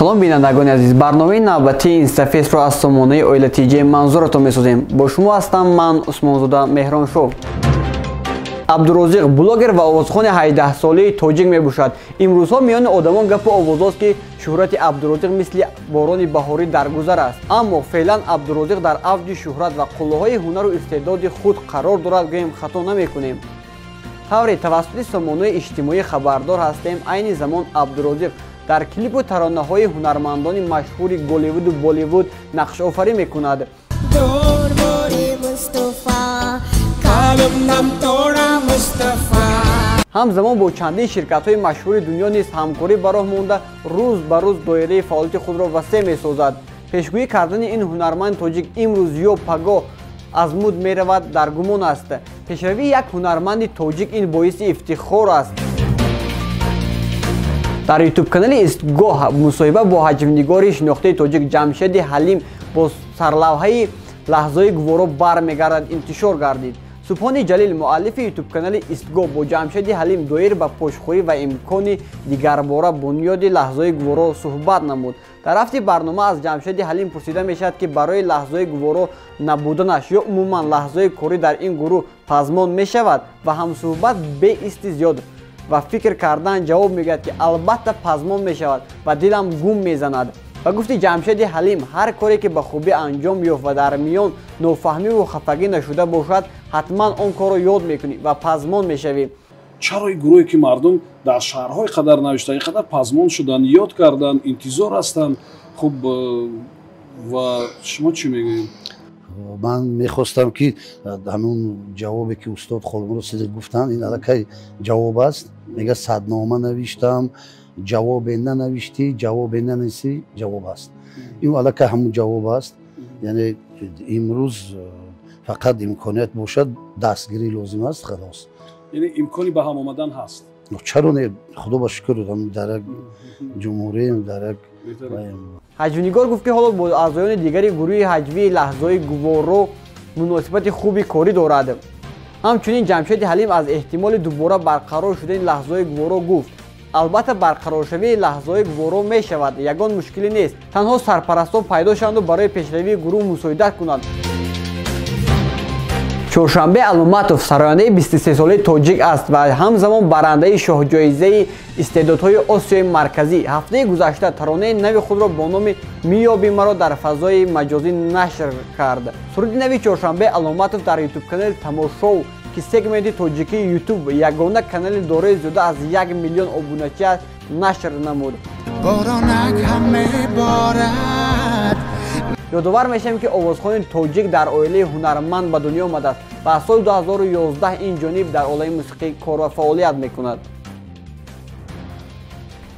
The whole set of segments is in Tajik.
салом бинандагони азиз, барномаи навбатии Инстафесро аз сомонаи оилатиҷаи манзуратон месозем. Бо шумо ҳастам ман Усмонзода Меҳроншов. Абдурозиқ блогер ва овозхони 18-солаи тоҷик мебошад. Имрӯзҳо миёни одамон гапу овозост ки шӯҳрати Абдурозиқ мисли борони баҳорӣ дар гузар аст. Аммо феълан Абдурозиқ дар авҷи шӯҳрат ва қуллаҳои ҳунару истеъдоди худ қарор дорад, гӯем хато намекунем. тавре тавассути сомонаи иҷтимоӣ хабардор ҳастем, айни замон Абдурозиқ дар клипу таронаҳои ҳунармандони машҳури Голливуду Болливуд нақшофарӣ мекунад. ҳамзамон бо чандин ширкатҳои машҳури дунё низ ҳамкорӣ ба роҳ монда, рӯз ба рӯз доираи фаъолияти худро васеъ месозад. Пешгӯӣ кардани ин ҳунарманди тоҷик имрӯз ё пагоҳ аз муд меравад дар гумон аст. Пешравии як ҳунарманди тоҷик ин боиси ифтихор аст. дар ютуб-канали Истгоҳ мусоҳиба бо ҳаҷвинигори шинохтаи тоҷик Ҷамшеди Ҳалим бо сарлавҳаи лаҳзаи гуворо бармегардад интишор гардид. Субҳони Ҷалил, муаллифи ютуб-канали Истгоҳ, бо Ҷамшеди Ҳалим доир ба пошхӯрӣ ва имкони дигарбора бунёди лаҳзаи гуворо суҳбат намуд. дар рафти барнома аз Ҷамшеди Ҳалим пурсида мешавад, ки барои лаҳзаи гуворо набуданаш ё умуман лаҳзаи корӣ дар ин гурӯҳ пазмон мешавад ва ҳамсуҳбат беисти зиёд ва фикр кардан ҷавоб мегӯяд, ки албатта пазмон мешавад ва дилам гум мезанад. Ба гуфти Ҷамшеди Ҳалим, ҳар коре ки ба хубӣ анҷом ёфт ва дар миён нофаҳмиву хафагӣ нашуда бошад, ҳатман он корро ёд мекунӣ ва пазмон мешавӣ. чаро ин гурӯҳе ки мардум дар шаҳрҳои қадар навишта ин қадар пазмон шудан, ёд кардан, интизор ҳастанд? хуб ва шумо чӣ мегӯед? ман мехостам ки ҳамун ҷавобе ки устод Холмурод Сидиқ гуфтанд, ин аллакай ҷавоб аст. мега саднома навиштам, ҷавобе нанавиштӣ, ҷавобе нанависӣ, ҷавоб аст. ин аллакай ҳамун ҷавоб аст. яъне имрӯз фақат имконият бошад, дастгирӣ лозим аст, халос. яъне имкони ба ҳам омадан ҳаст. чаро не, худо ба шукр, дар як ҷумҳурием, дар як ҳаҷвинигор гуфт, ки ҳоло бо аъзоёни дигари гурӯҳи ҳаҷвии лаҳзаи гуворо муносибати хуби корӣ дорад. ҳамчунин Ҷамшеди Ҳалим аз эҳтимоли дубора барқарор шудани лаҳзаи гуворо гуфт. албатта барқароршавии лаҳзаи гуворо мешавад, ягон мушкилӣ нест. танҳо сарпарастон пайдо шаванду барои пешравии гурӯҳ мусоидат кунанд. Чоршанбе Алуматов сарояндаи 23-солаи тоҷик аст ва ҳамзамон барандаи шоҳҷоизаи истеъдодҳои Осиёи Марказӣ. ҳафтаи гузашта таронаи нави худро бо номи «Миёби маро» дар фазои маҷозӣ нашр кард. суруди нави Чоршанбе Алуматов дар ютуб-канали Тамошоу, ки сегменти тоҷикии ютуб ягона канали дорои зиёда аз 1 миллион обуначӣ нашр намуд. ёдовар мешавем, ки овозхони тоҷик дар оилаи ҳунарманд ба дунё омадааст ва аз соли 2011 ин ҷониб дар олами мусиқӣ кор ва фаъолият мекунад.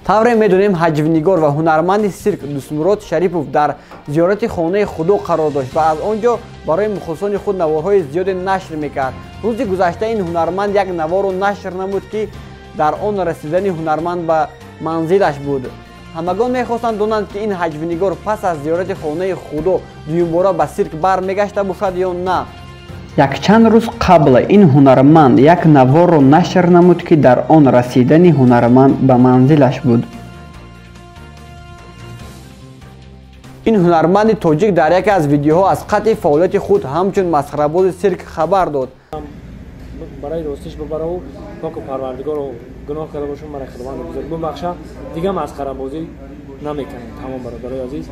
тавре медонем ҳаҷвинигор ва ҳунарманди сирк Дустмурод Шарипов дар зиёрати хонаи Худо қарор дошт ва аз он ҷо барои мухлисони худ наворҳои зиёде нашр мекард. рӯзи гузашта ин ҳунарманд як наворро нашр намуд, ки дар он расидани ҳунарманд ба манзилаш буд. ҳамагон мехостанд донанд, ки ин ҳаҷвинигор пас аз зиёрати хонаи Худо дуюмбора ба сирк бармегашта бошад ё на. якчанд рӯз қабл ин ҳунарманд як наворро нашр намуд, ки дар он расидани ҳунарманд ба манзилаш буд. ин ҳунарманди тоҷик дар яке аз видеоҳо аз қатъи фаъолияти худ ҳамчун масхарабози сирк хабар дод. барои ростиш бибараву поку парвардигоро гуноҳ карда бошам, барои худованди бузург бубахша, дига масхарабозӣ намекунем. тамом бародарои азиз,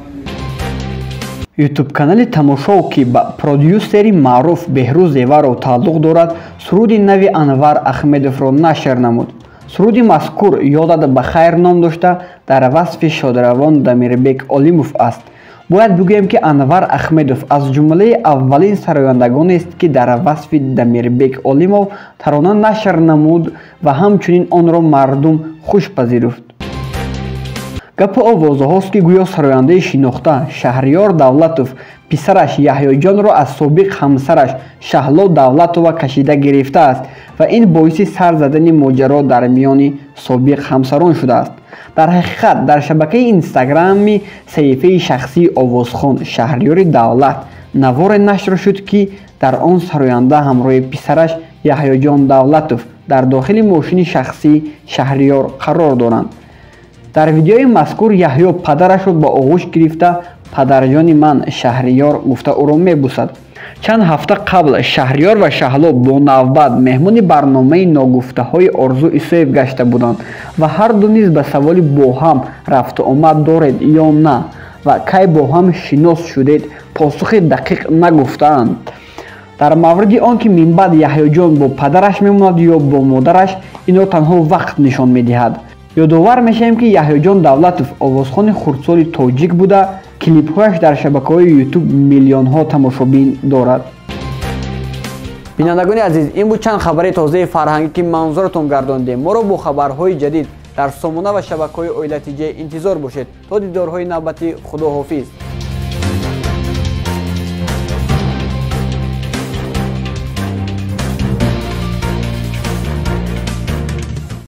ютуб-канали Тамошоу, ки ба продюсери маъруф Беҳрӯз Зеваров тааллуқ дорад, суруди нави Анвар Ахмедовро нашр намуд. суруди мазкур «Ёдат ба хайр» ном дошта, дар васфи шодравон Дамирбек Олимов аст. бояд бигӯем, ки Анвар Ахмедов аз ҷумлаи аввалин сарояндагонест, ки дар васфи Дамирбек Олимов тарона нашр намуд ва ҳамчунин онро мардум хуш пазируфт. гапу овозаҳост, ки гӯё сарояндаи шинохта Шаҳриёр Давлатов писараш Яҳьёҷонро аз собиқ ҳамсараш Шаҳло Давлатова кашида гирифтааст ва ин боиси сар задани моҷаро дар миёни собиқ ҳамсарон шудааст. дар ҳақиқат дар шабакаи инстаграми саҳифаи шахсии овозхон Шаҳриёри Давлат наворе нашр шуд, ки дар он сароянда ҳамроҳи писараш Яҳьёҷон Давлатов дар дохили мошини шахсии Шаҳриёр қарор доранд. дар видеои мазкур яҳё падарашро ба оғӯш гирифта падарҷони ман Шаҳриёр гуфта ӯро мебусад. чанд ҳафта қабл Шаҳриёр ва Шаҳло бо навбат меҳмони барномаи ногуфтаҳои Орзу Исоев гашта буданд ва ҳарду низ ба саволи бо ҳам рафту омад доред ё на ва кай бо ҳам шинос шудед посухи дақиқ нагуфтаанд. дар мавриди он ки минбаъд Яҳьёҷон бо падараш мемонад ё бо модараш, инро танҳо вақт нишон медиҳад. ёдовар мешавем ки Яҳьёҷон Давлатов овозхони хурдсоли тоҷик буда, клипҳояш дар шабакаҳои YouTube миллионҳо тамошобин дорад. бинандагони азиз, ин буд чанд хабари тозаи фарҳангӣ ки манзуратон гардондем. моро бо хабарҳои ҷадид дар сомона ва шабакаҳои Оила Тиҷа интизор бошед. то дидорҳои навбатӣ, худоҳофиз.